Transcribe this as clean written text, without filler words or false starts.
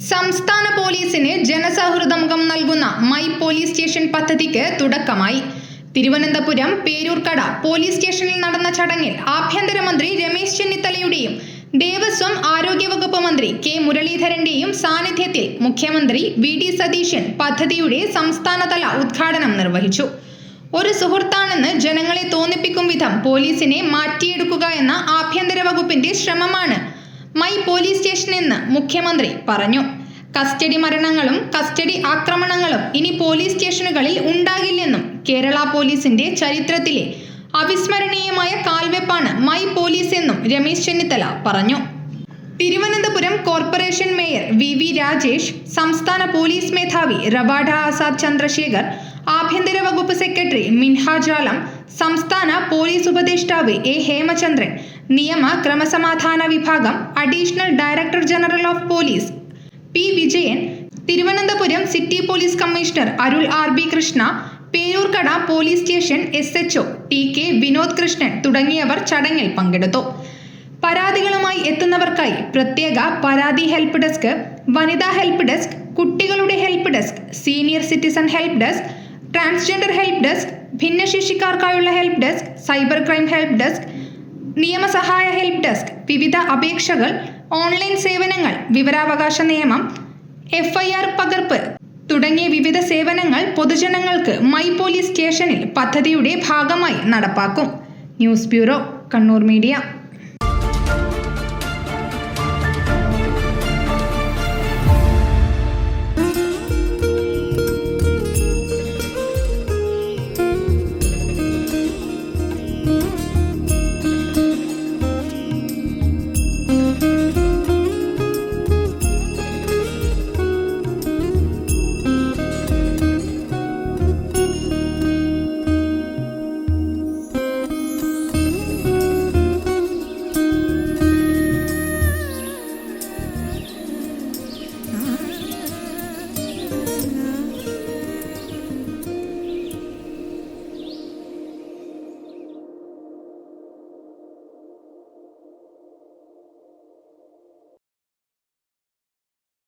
സംസ്ഥാന പോലീസിന് ജനസൗഹൃദമുഖം നൽകുന്ന മൈ പോലീസ് സ്റ്റേഷൻ പദ്ധതിക്ക് തുടക്കമായി. തിരുവനന്തപുരം പേരൂർക്കട പോലീസ് സ്റ്റേഷനിൽ നടന്ന ചടങ്ങിൽ ആഭ്യന്തരമന്ത്രി രമേശ് ചെന്നിത്തലയുടെയും ദേവസ്വം ആരോഗ്യവകുപ്പ് മന്ത്രി കെ മുരളീധരന്റെയും സാന്നിധ്യത്തിൽ മുഖ്യമന്ത്രി വി.ഡി. സതീശൻ പദ്ധതിയുടെ സംസ്ഥാനതല ഉദ്ഘാടനം നിർവഹിച്ചു. ഒരു സുഹൃത്താണെന്ന് ജനങ്ങളെ തോന്നിപ്പിക്കും വിധം പോലീസിനെ മാറ്റിയെടുക്കുക എന്ന ആഭ്യന്തര വകുപ്പിന്റെ ശ്രമമാണ് മൈ പോലീസ് സ്റ്റേഷൻ എന്ന് മുഖ്യമന്ത്രി പറഞ്ഞു. കസ്റ്റഡി മരണങ്ങളും കസ്റ്റഡി ആക്രമണങ്ങളും ഇനി പോലീസ് സ്റ്റേഷനുകളിൽ ഉണ്ടാകില്ലെന്നും കേരള പോലീസിന്റെ ചരിത്രത്തിലെ അവിസ്മരണീയമായ കാൽവെപ്പാണ് മൈ പോലീസ് എന്നും രമേശ് ചെന്നിത്തല പറഞ്ഞു. Thiruvananthapuram corporation mayor V. Rajesh, സംസ്ഥാന പോലീസ് മേധാവി റവാഡ ആസാദ് ചന്ദ്രശേഖർ, ആഭ്യന്തര വകുപ്പ് സെക്രട്ടറി മിൻഹാജ് ആലം, സംസ്ഥാന പോലീസ് ഉപദേഷ്ടാവ് എ. ഹേമചന്ദ്രൻ, നിയമ ക്രമസമാധാന വിഭാഗം additional director general of police P. Vijayan, Thiruvananthapuram city police commissioner Arul R B. Krishna, Peroorkada police station SHO T K. Vinod Krishnan തുടങ്ങിയവർ ചടങ്ങിൽ പങ്കെടുത്തു. പരാതികളുമായി എത്തുന്നവർക്കായി പ്രത്യേക പരാതി ഹെൽപ്പ് ഡെസ്ക്, വനിതാ ഹെൽപ്പ് ഡെസ്ക്, കുട്ടികളുടെ help desk, senior citizen help desk, transgender help desk, ഭിന്നശേഷിക്കാർക്കായുള്ള help desk, cyber crime help desk, നിയമസഹായ ഹെൽപ്പ് ഡെസ്ക്, വിവിധ അപേക്ഷകൾ, ഓൺലൈൻ സേവനങ്ങൾ, വിവരാവകാശ നിയമം, FIR പകർപ്പ് തുടങ്ങിയ വിവിധ സേവനങ്ങൾ പൊതുജനങ്ങൾക്ക് മൈ പോലീസ് സ്റ്റേഷനിൽ പദ്ധതിയുടെ ഭാഗമായി നടപ്പാക്കും. News bureau, Kannur media.